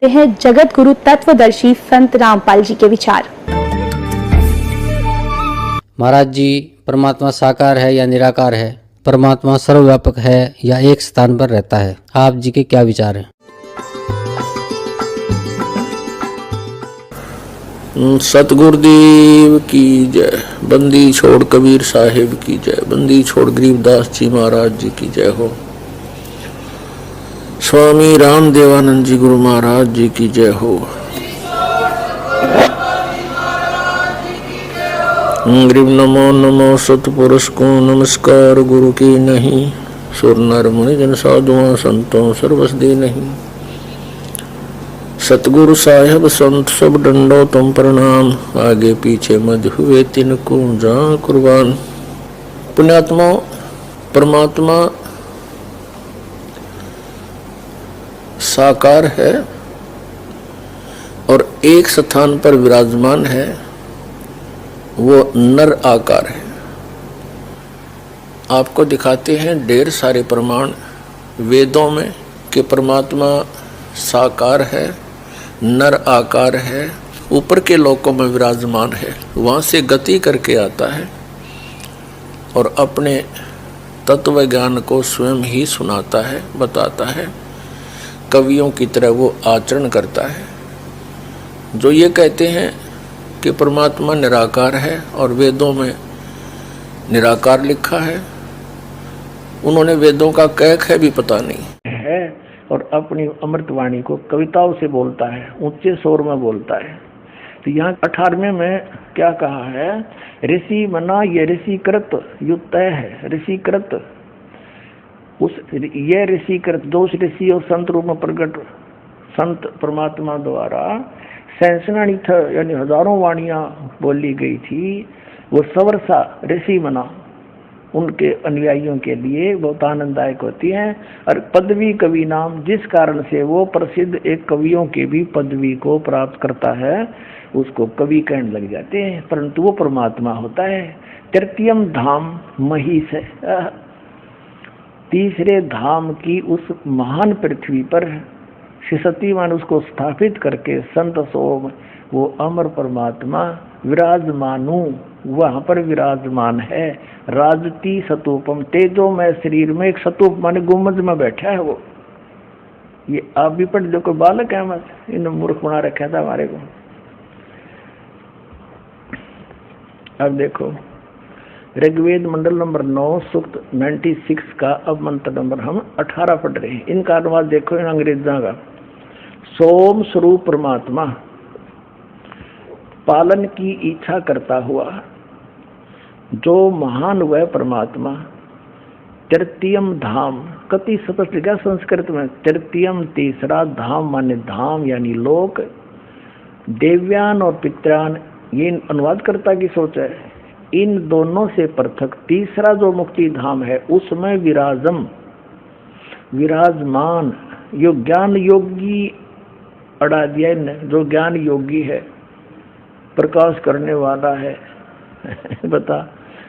हैं जगत गुरु तत्वदर्शी संत रामपाल जी के विचार। महाराज जी, परमात्मा साकार है या निराकार है? परमात्मा सर्वव्यापक है या एक स्थान पर रहता है? आप जी के क्या विचार हैं? सतगुरुदेव की जय। बंदी छोड़ कबीर साहिब की जय। बंदी छोड़ गरीबदास जी महाराज जी की जय हो। स्वामी राम देवानंद जी गुरु महाराज जी की जय हो। ग्रीब नमो नमो सतपुरुष को नमस्कार गुरु की नहीं। सुर नर मुनि जन साधुआं संतों सर्वस दे नहीं। सतगुरु साहेब संत सब डंडो तुम प्रणाम। आगे पीछे मध हुए तिनको जा कुर्बान। पुण्यात्मा, परमात्मा साकार है और एक स्थान पर विराजमान है, वो नर आकार है। आपको दिखाते हैं ढेर सारे प्रमाण वेदों में कि परमात्मा साकार है, नर आकार है, ऊपर के लोकों में विराजमान है, वहाँ से गति करके आता है और अपने तत्व ज्ञान को स्वयं ही सुनाता है, बताता है। कवियों की तरह वो आचरण करता है। जो ये कहते हैं कि परमात्मा निराकार है और वेदों में निराकार लिखा है, उन्होंने वेदों का कह भी पता नहीं है और अपनी अमृतवाणी को कविताओं से बोलता है, ऊंचे स्वर में बोलता है। तो यहाँ 18वें में क्या कहा है? ऋषि मना, ये ऋषि कृत युक्त है। ऋषि कृत उस ये ऋषि कृत दोष ऋषि और संत रूप में प्रकट संत परमात्मा द्वारा सैंसनाणी था, यानी हजारों वाणियां बोली गई थी। वो सवर्षा ऋषि मना उनके अनुयायियों के लिए बहुत आनंददायक होती हैं। और पदवी कवि नाम, जिस कारण से वो प्रसिद्ध एक कवियों के भी पदवी को प्राप्त करता है, उसको कवि कहने लग जाते हैं। परंतु वो परमात्मा होता है। तृतीयम धाम महीस है। तीसरे धाम की उस महान पृथ्वी पर सतीमान उसको स्थापित करके संत सोम वो अमर परमात्मा विराजमानु वहां पर विराजमान है। राजती सतूपम, तेजो में शरीर में एक सतूप माने गुम्बद में बैठा है वो। ये आप भी पढ़ लो, कोई बालक है मत, इन मूर्ख बना रखा था हमारे को। अब देखो ऋग्वेद मंडल नंबर 9 सूक्त 96 का अब मंत्र नंबर हम 18 पढ़ रहे हैं। इनका अनुवाद देखो इन अंग्रेजों का। सोम स्वरूप परमात्मा पालन की इच्छा करता हुआ जो महान वह परमात्मा तृतीयम धाम, कति स्पष्ट लिखा संस्कृत में। तृतीयम तीसरा, धाम माने धाम यानी लोक, देव्यान और पित्रान ये अनुवाद करता की सोच है। इन दोनों से पृथक तीसरा जो मुक्ति धाम है उसमें विराजमान यो ज्ञान योगी अड़ा दिया ने, जो ज्ञान योगी है, प्रकाश करने वाला है। बता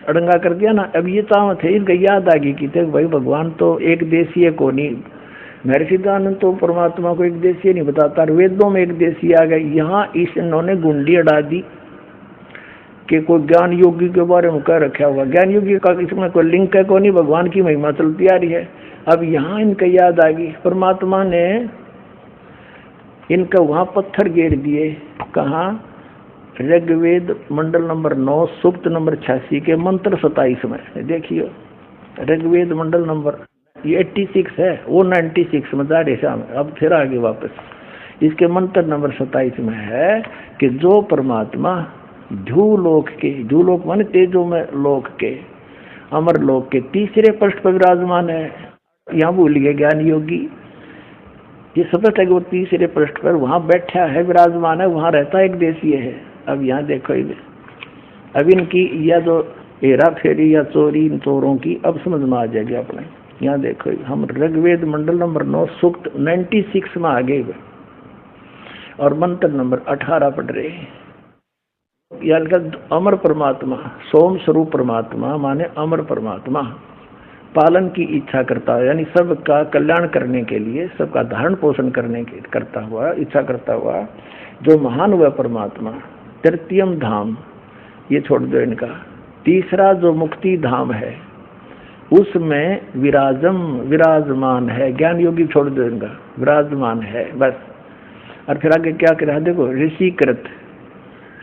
अड़ंगा कर दिया ना। अब ये चाव थे, इनका याद आ गई कि भाई भगवान तो एक देशीय को नहीं, महर्षि दयानंद तो परमात्मा को एक देशीय नहीं बताता, वेदों में एक देशीय आ गई। यहाँ इस इन्होंने गुंडी अड़ा दी कि कोई ज्ञान योगी के बारे में कह रखा हुआ। ज्ञान योगी का इसमें कोई लिंक है, कोई नहीं, भगवान की महिमा चलती आ रही है। अब यहाँ इनका याद आ गई, परमात्मा ने इनका वहां पत्थर गेर दिए। कहाँ? ऋग्वेद मंडल नंबर 9 सूक्त नंबर 86 के मंत्र 27 में देखिए। ऋग्वेद मंडल नंबर ये 86 है, वो 96 में जा रहे शाम। अब फिर आगे वापस इसके मंत्र नंबर 27 में है कि जो परमात्मा ध्यूलोक के, ध्यूलोक माने तेजो में लोक के, अमर लोक के तीसरे पृष्ठ पर विराजमान है। यहाँ भूल गए ज्ञान योगी, ये स्पष्ट है कि वो तीसरे पृष्ठ पर वहां बैठा है, विराजमान है, वहां रहता एक देशीय है। अब यहाँ देखो अब इनकी या जो हेरा फेरी या चोरी इन चोरों की अब समझ में आ जाएगी अपने। यहाँ देखो हम ऋग्वेद मंडल नंबर 9 सूक्त 96 में आ गए और मंत्र नंबर 18 पढ़ रहे हैं। यानी अमर परमात्मा, सोम स्वरूप परमात्मा माने अमर परमात्मा, पालन की इच्छा करता है, यानी सबका कल्याण करने के लिए, सबका धारण पोषण करने के करता हुआ, इच्छा करता हुआ जो महान हुआ परमात्मा। तृतीयम धाम, ये छोड़ दो इनका। तीसरा जो मुक्ति धाम है उसमें विराजमान है, ज्ञान योगी छोड़ दो इनका, विराजमान है बस। और फिर आगे क्या कह रहा है देखो, ऋषिकृत,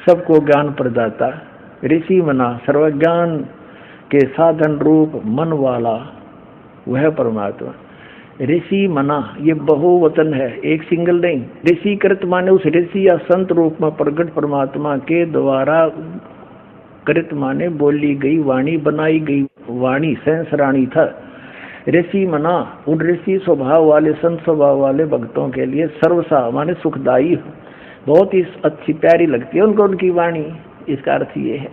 सबको ज्ञान प्रदाता, ऋषि मना, सर्वज्ञान के साधन रूप मन वाला, वह परमात्मा। ऋषि मना ये बहुवचन है, एक सिंगल नहीं। ऋषिकृत माने उस ऋषि या संत रूप में प्रकट परमात्मा के द्वारा, कृत माने बोली गई वाणी, बनाई गई वाणी, सेंसराणी था। ऋषि मना उन ऋषि स्वभाव वाले, संत स्वभाव वाले भक्तों के लिए, सर्वसा माने सुखदायी, बहुत ही अच्छी प्यारी लगती है उनको उनकी वाणी, इसका अर्थ ये है।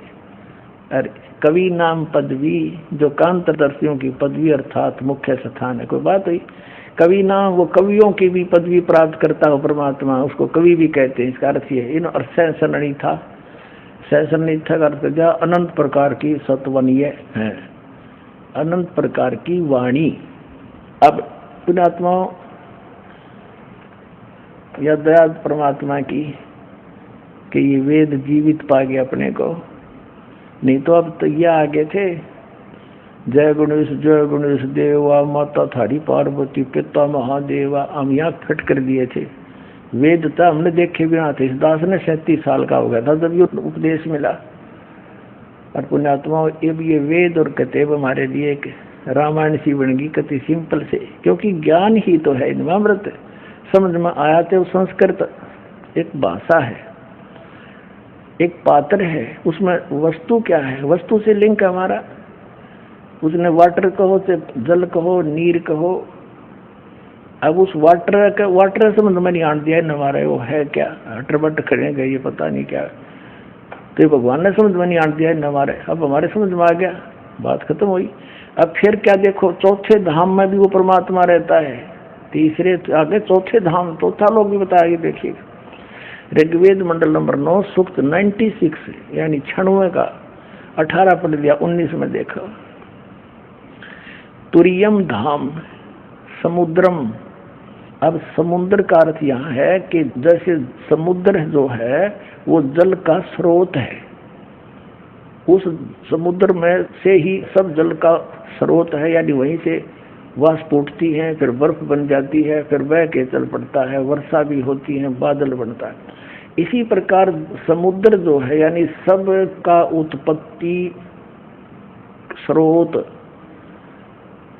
अरे कवि नाम पदवी, जो कांतदर्शियों की पदवी अर्थात मुख्य स्थान है। कोई बात हुई, कवि नाम वो कवियों की भी पदवी प्राप्त करता हो परमात्मा, उसको कवि भी कहते हैं, इसका अर्थ ये है। इन सेंसरणी था, सेंसरणी था का अर्थ क्या, अनंत प्रकार की सत्वनीय है, अनंत प्रकार की वाणी। अब पुण्यात्माओं या दया परमात्मा की कि ये वेद जीवित पा गए अपने को, नहीं तो अब तो ये आगे थे, जय गणेश देवा, माता थारी पार्वती, पिता महादेवा, हम यहाँ फिट कर दिए थे। वेद था हमने देखे बिना थे। इस दास ने 37 साल का हो गया था जब ये उपदेश मिला। और पुण्यात्माओं अब ये वेद और किताब हमारे लिए एक रामायण सी बन गई, कति सिंपल से, क्योंकि ज्ञान ही तो है इनमें अमृत। समझ में आया तो संस्कृत एक भाषा है, एक पात्र है, उसमें वस्तु क्या है, वस्तु से लिंक हमारा। उसने वाटर कहो से जल कहो, नीर कहो। अब उस वाटर समझ में नहीं आन दिया हमारे, वो है क्या, हटर बट खड़े गए, ये पता नहीं क्या, तो ये भगवान ने समझ में नहीं आन दिया हमारे। अब हमारे समझ में आ गया, बात खत्म हुई। अब फिर क्या देखो, चौथे धाम में भी वो परमात्मा रहता है। तीसरे आगे चौथे धाम, चौथा लोग भी बताया, देखिए ऋग्वेद मंडल नंबर 9 सूक्त 96 यानी 96 का 18 पढ़ दिया, 19 में देखो। तुरियम धाम, समुद्रम। अब समुद्र का अर्थ यहाँ है कि जैसे समुद्र जो है वो जल का स्रोत है, उस समुद्र में से ही सब जल का स्रोत है, यानी वहीं से वाष्प उठती है, फिर बर्फ बन जाती है, फिर बह के चल पड़ता है, वर्षा भी होती है, बादल बनता है। इसी प्रकार समुद्र जो है यानी सब का उत्पत्ति स्रोत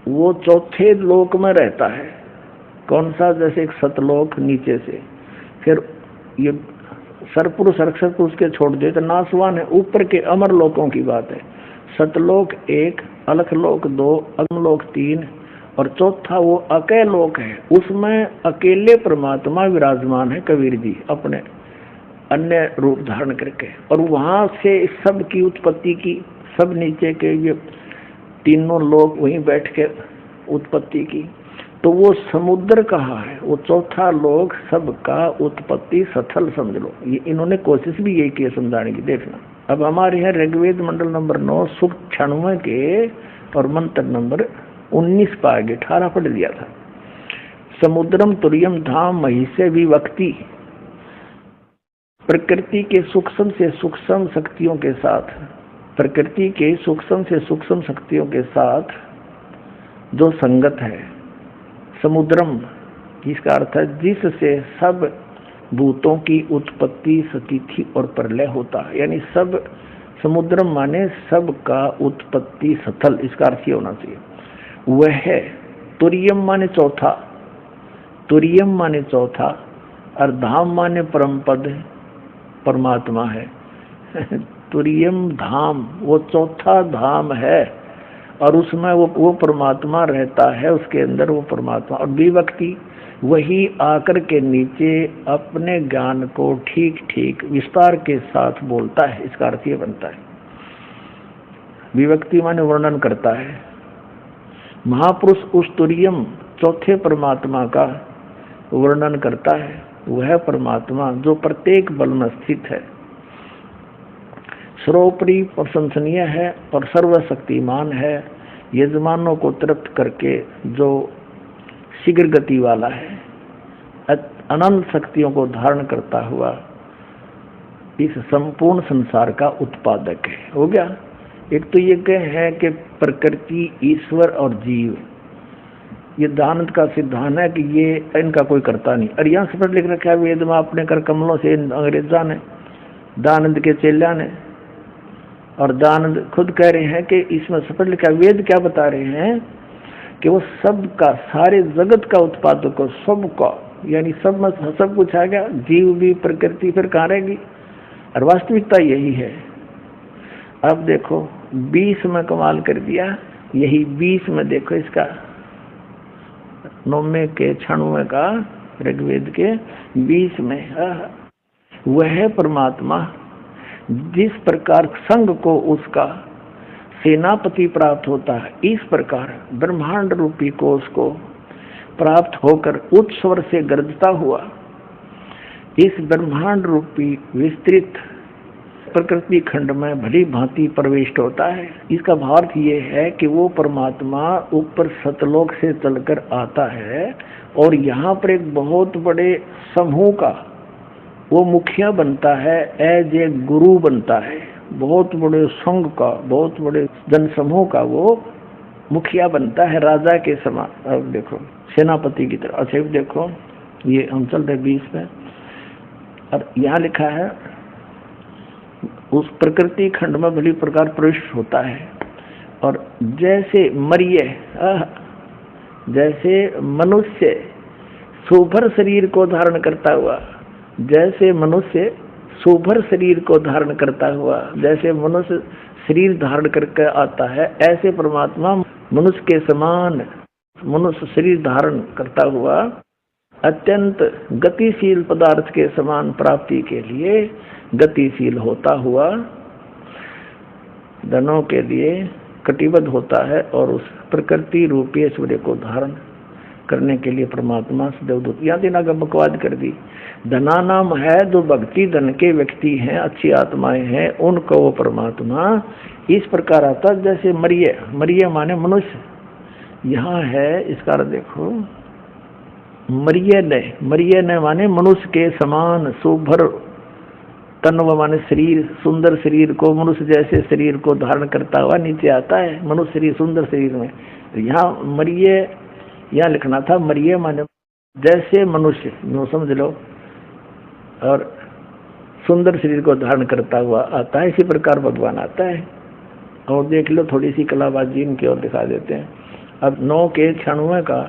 वो चौथे लोक में रहता है। कौन सा, जैसे एक सतलोक नीचे से, फिर ये सरपुरुष सरपुरुष के छोड़ दे तो नासवान है, ऊपर के अमर लोकों की बात है। सतलोक 1, अलखलोक 2, अग्निलोक 3 और चौथा वो अकेलोक है, उसमें अकेले परमात्मा विराजमान है कबीर जी अपने अन्य रूप धारण करके। और वहां से सब की उत्पत्ति की, सब नीचे के ये तीनों लोग वहीं बैठ के उत्पत्ति की। तो वो समुद्र कहा है, वो चौथा लोग सबका उत्पत्ति स्थल समझ लो। ये इन्होंने कोशिश भी यही की समझाने की, देखना। अब हमारे यहाँ ऋग्वेद मंडल नंबर 9 सूक्त 96 के और मंत्र नंबर 19 पर आगे 18 पढ़ दिया था। समुद्रम तुरियम धाम महिष्य विभक्ति, प्रकृति के सूक्ष्म से सूक्ष्म शक्तियों के साथ, प्रकृति के सूक्ष्म से सूक्ष्म शक्तियों के साथ जो संगत है। समुद्रम इसका अर्थ है जिससे सब भूतों की उत्पत्ति, स्थिति और प्रलय होता है, यानी सब। समुद्रम माने सब का उत्पत्ति स्थल, इसका अर्थ होना चाहिए। वह है तुरियम माने चौथा, तुरियम माने चौथा, और धाम माने परम पद परमात्मा है। तुरियम धाम वो चौथा धाम है और उसमें वो परमात्मा रहता है, उसके अंदर वो परमात्मा। और विभक्ति वही आकर के नीचे अपने ज्ञान को ठीक ठीक विस्तार के साथ बोलता है, इसका अर्थ ये बनता है। विभक्ति माने वर्णन करता है। महापुरुष उस तुरियम चौथे परमात्मा का वर्णन करता है। वह परमात्मा जो प्रत्येक बल में स्थित है, सर्वोपरि प्रशंसनीय है और सर्वशक्तिमान है, यजमानों को तृप्त करके जो शीघ्र गति वाला है, अनंत शक्तियों को धारण करता हुआ इस संपूर्ण संसार का उत्पादक है। हो गया। एक तो ये है कि प्रकृति, ईश्वर और जीव, ये दानंद का सिद्धांत है कि ये इनका कोई करता नहीं। और यहाँ स्पष्ट लिख रखा है वेद में अपने कर कमलों से, अंग्रेजा ने, दानंद के चेला ने, और दानंद खुद कह रहे हैं कि इसमें स्पष्ट लिखा है। वेद क्या बता रहे हैं कि वो सबका, सारे जगत का उत्पादक हो, सबका, यानी सब में सब कुछ आ गया, जीव भी, प्रकृति फिर कहाँ रहेगी। और वास्तविकता यही है। अब देखो 20 में कमाल कर दिया, यही 20 में देखो इसका 9वें के 96 का ऋग्वेद के 20 में वह परमात्मा जिस प्रकार संघ को उसका सेनापति प्राप्त होता है, इस प्रकार ब्रह्मांड रूपी कोश को प्राप्त होकर उच्च स्वर से गर्जता हुआ इस ब्रह्मांड रूपी विस्तृत प्रकृति खंड में भली भांति प्रविष्ट होता है। इसका भावार्थ ये है कि वो परमात्मा ऊपर सतलोक से चलकर आता है और यहाँ पर एक बहुत बड़े समूह का वो मुखिया बनता है, एज ए गुरु बनता है, बहुत बड़े संघ का, बहुत बड़े जनसमूह का वो मुखिया बनता है, राजा के समान। अब देखो सेनापति की तरह। अच्छा देखो ये हम चल रहे 20 में, और यहाँ लिखा है उस प्रकृति खंड में भली प्रकार प्रविष्ट होता है। और जैसे मरिये, जैसे मनुष्य सुभर शरीर को धारण करता हुआ, जैसे मनुष्य सुभर शरीर को धारण करता हुआ, जैसे मनुष्य शरीर धारण करके आता है, ऐसे परमात्मा मनुष्य के समान मनुष्य शरीर धारण करता हुआ अत्यंत गतिशील पदार्थ के समान प्राप्ति के लिए गतिशील होता हुआ धनों के लिए कटिबद्ध होता है और उस प्रकृति रूपी ऐश्वर्य को धारण करने के लिए परमात्मा देवदूत या दिन आगे बकवाद कर दी। धना नाम है जो भक्ति धन के व्यक्ति हैं, अच्छी आत्माएं हैं, उनको वो परमात्मा इस प्रकार आता जैसे मरिये, मरिये माने मनुष्य। यहाँ है इसका देखो मरिये ने माने मनुष्य के समान सुभर तन्व माने शरीर, सुंदर शरीर को, मनुष्य जैसे शरीर को धारण करता हुआ नीचे आता है मनुष्य शरीर, सुंदर शरीर में। यहाँ मरिये यहाँ लिखना था, मरिये माने जैसे मनुष्य, नो समझ लो, और सुंदर शरीर को धारण करता हुआ आता है, इसी प्रकार भगवान आता है। और देख लो थोड़ी सी कलाबाजी इनकी ओर दिखा देते हैं। अब 9 के 96 का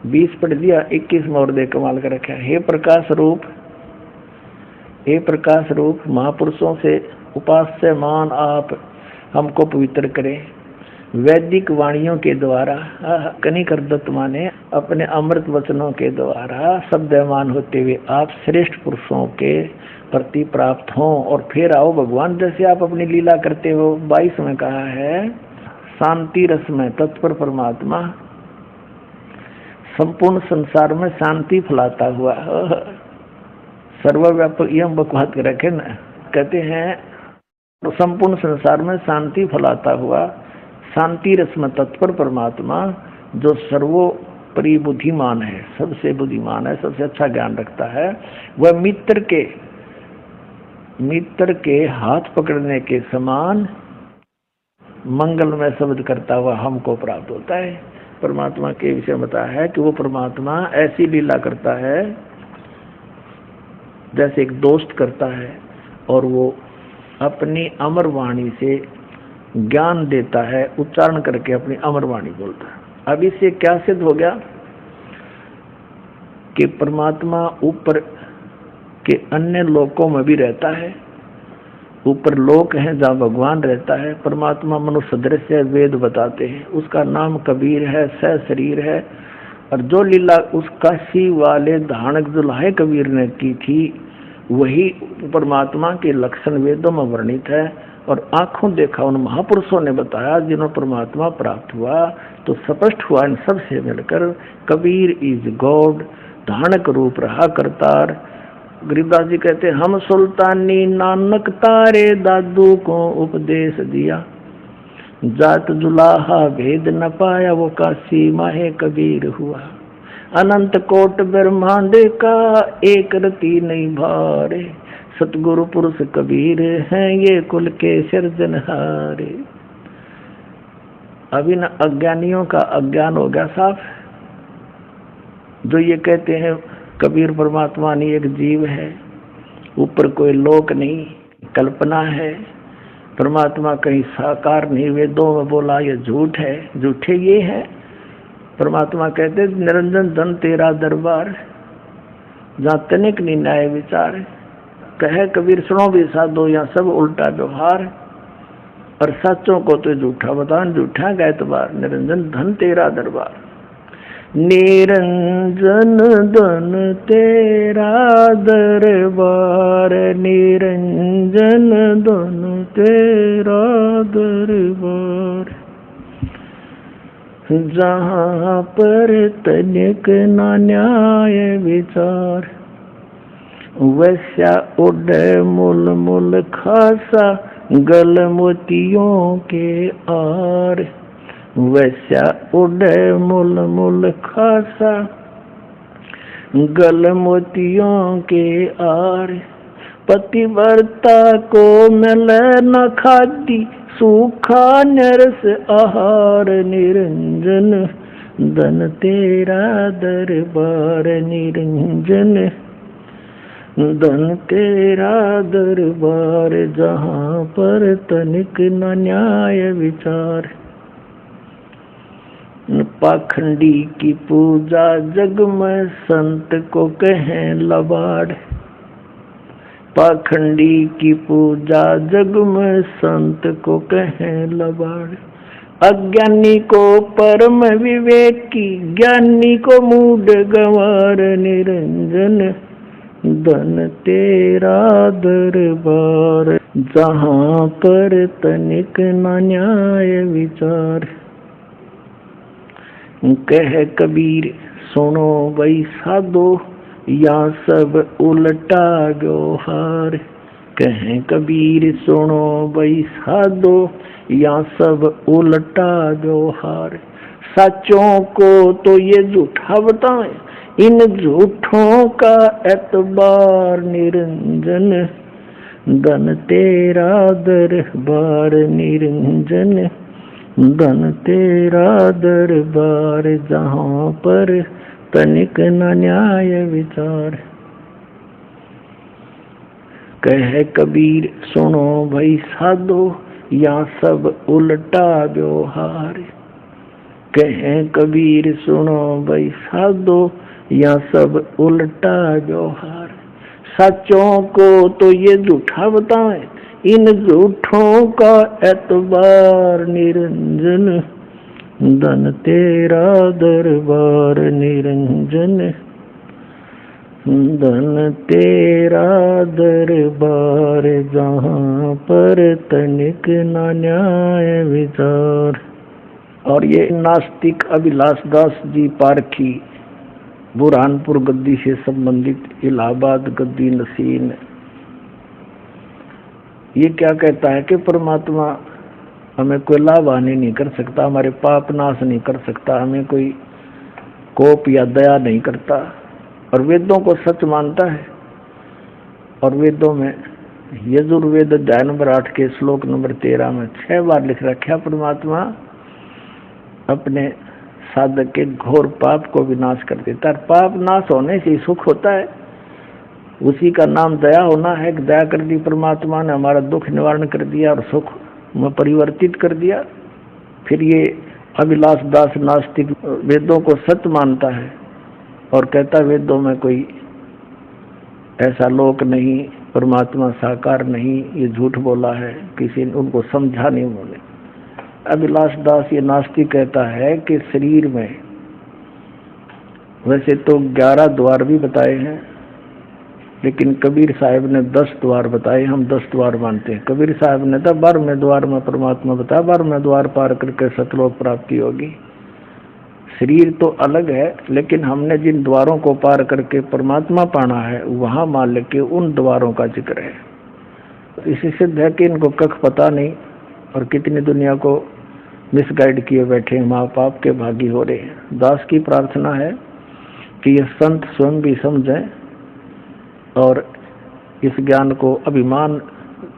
20 पढ़ दिया, 21 में और दे कमाल कर रखा है। हे प्रकाश रूप महापुरुषों से उपास्य मान आप हमको पवित्र करें। वैदिक वाणियों के द्वारा कनिकर दत्त माने अपने अमृत वचनों के द्वारा शब्दमान होते हुए आप श्रेष्ठ पुरुषों के प्रति प्राप्त हों और फिर आओ भगवान जैसे आप अपनी लीला करते हो। 22 में कहा है शांति रस में तत्पर परमात्मा संपूर्ण संसार में शांति फैलाता हुआ सर्वव्यापक, यह बकवाद रखे न, कहते हैं संपूर्ण संसार में शांति फैलाता हुआ शांति रस में तत्पर परमात्मा जो सर्वोपरि बुद्धिमान है, सबसे बुद्धिमान है, सबसे अच्छा ज्ञान रखता है, वह मित्र के हाथ पकड़ने के समान मंगलमय शब्द करता हुआ हमको प्राप्त होता है। परमात्मा के विषय बताया है कि वो परमात्मा ऐसी लीला करता है जैसे एक दोस्त करता है और वो अपनी अमर वाणी से ज्ञान देता है, उच्चारण करके अपनी अमर वाणी बोलता है। अब इससे क्या सिद्ध हो गया कि परमात्मा ऊपर के अन्य लोकों में भी रहता है, ऊपर लोक है जहाँ भगवान रहता है। परमात्मा मनुष्य दृश्य है, वेद बताते हैं, उसका नाम कबीर है, सह शरीर है। और जो लीला उस काशी वाले धानक दुल्हे कबीर ने की थी वही परमात्मा के लक्षण वेदों में वर्णित है और आंखों देखा उन महापुरुषों ने बताया जिन्होंने परमात्मा प्राप्त हुआ। तो स्पष्ट हुआ इन सब से मिलकर कबीर इज गॉड, धानक रूप रहा करतार। गरीबदास जी कहते हम सुल्तानी नानक तारे दादू को उपदेश दिया। जात जुलाहा भेद न पाया, वो काशी माहे कबीर हुआ। अनंत कोट ब्रह्मांड का एक रति नहीं भारे, सतगुरु पुरुष कबीर हैं ये कुल के सिरजनहारे। अब इन अज्ञानियों का अज्ञान हो गया साफ, जो ये कहते हैं कबीर परमात्मा नहीं, एक जीव है, ऊपर कोई लोक नहीं, कल्पना है, परमात्मा कहीं साकार नहीं, वेदों में बोला ये झूठ है, झूठे ये है। परमात्मा कहते निरंजन धन तेरा दरबार, जहाँ तनिक नहीं न्याय विचार। कहे कबीर सुनो भी साधो, यहाँ सब उल्टा व्यवहार, और सच्चों को तो झूठा बताओ, झूठा का एतबार। निरंजन धन तेरा दरबार, निरंजन धन तेरा दरबार, निरंजन धन तेरा दरबार। जहाँ पर तनिक ना न्याय विचार, वैसा उड़े मुल मुल खासा गल मोतियों के आर। वैसा उड़े मुल मुल खासा गल मोतियों के आर। पतिव्रता को मिले न खादी, सूखा नरस आहार। निरंजन धन तेरा दरबार, निरंजन धन तेरा दरबार। जहाँ पर तनिक न न्याय विचार, पाखंडी की पूजा जग में संत को कहें लबाड़। पाखंडी की पूजा जग में संत को कहें लबाड़। अज्ञानी को परम विवेकी, ज्ञानी को मूढ़ गंवार। निरंजन धन तेरा दरबार, जहाँ पर तनिक न न्याय विचार। कह कबीर सुनो भाई साधो, या सब उल्टा व्यवहार। कह कबीर सुनो भाई साधो, या सब उल्टा व्यवहार। सच्चों को तो ये झूठा बताएं, इन झूठों का एतबार। निरंजन धन तेरा दरबार, निरंजन धन तेरा दरबार। जहाँ पर तनिक न न्याय विचार। कह कबीर सुनो भाई साधो, या सब उल्टा व्यवहार। कह कबीर सुनो भाई साधो, या सब उल्टा व्यवहार। सच्चों को तो ये झूठा बताएं, इन झूठों का एतबार। निरंजन धन तेरा दरबार, निरंजन धन तेरा दरबार। जहाँ पर तनिक न न्याय विचार। और ये नास्तिक अभिलाष दास जी पारखी, बुरहानपुर गद्दी से संबंधित, इलाहाबाद गद्दी नसीन, ये क्या कहता है कि परमात्मा हमें कोई लाभ हानि नहीं कर सकता, हमारे पाप नाश नहीं कर सकता, हमें कोई कोप या दया नहीं करता, और वेदों को सच मानता है। और वेदों में यजुर्वेद अध्याय नंबर 8 के श्लोक नंबर 13 में 6 बार लिख रखा, परमात्मा अपने साधक के घोर पाप को विनाश कर देता है। पाप नाश होने से सुख होता है, उसी का नाम दया होना है। दया कर दी परमात्मा ने, हमारा दुख निवारण कर दिया और सुख में परिवर्तित कर दिया। फिर ये अभिलाष दास नास्तिक वेदों को सत्य मानता है और कहता वेदों में कोई ऐसा लोक नहीं, परमात्मा साकार नहीं, ये झूठ बोला है, किसी ने उनको समझा नहीं बोले। अभिलाष दास ये नास्तिक कहता है कि शरीर में वैसे तो 11 द्वार भी बताए हैं, लेकिन कबीर साहब ने 10 द्वार बताए, हम 10 द्वार मानते हैं। कबीर साहब ने तो 12वें द्वार में परमात्मा बताया, 12वें द्वार पार करके सतलोक प्राप्ति होगी। शरीर तो अलग है, लेकिन हमने जिन द्वारों को पार करके परमात्मा पाना है वहाँ मान लेके उन द्वारों का जिक्र है। इसी सिद्ध है कि इनको कख पता नहीं और कितनी दुनिया को मिसगाइड किए बैठे माँ बाप के भागी हो रहे हैं। दास की प्रार्थना है कि ये संत स्वयं भी समझें और इस ज्ञान को अभिमान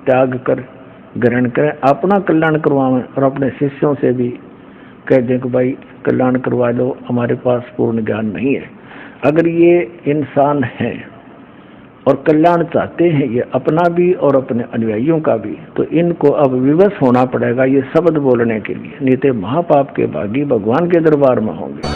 त्याग कर ग्रहण करें, अपना कल्याण करवाएं और अपने शिष्यों से भी कह दें कि भाई कल्याण करवा लो, हमारे पास पूर्ण ज्ञान नहीं है। अगर ये इंसान हैं और कल्याण चाहते हैं ये अपना भी और अपने अनुयायियों का भी, तो इनको अब विवश होना पड़ेगा ये शब्द बोलने के लिए, नहीं तो महापाप के भागी भगवान के दरबार में होंगे।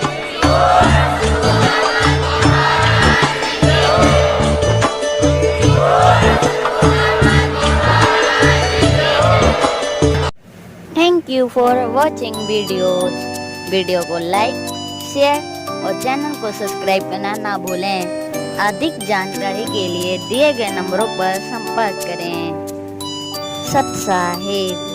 Thank you for watching video को लाइक, शेयर और चैनल को सब्सक्राइब करना ना भूलें। अधिक जानकारी के लिए दिए गए नंबरों पर संपर्क करें। सत साहिब।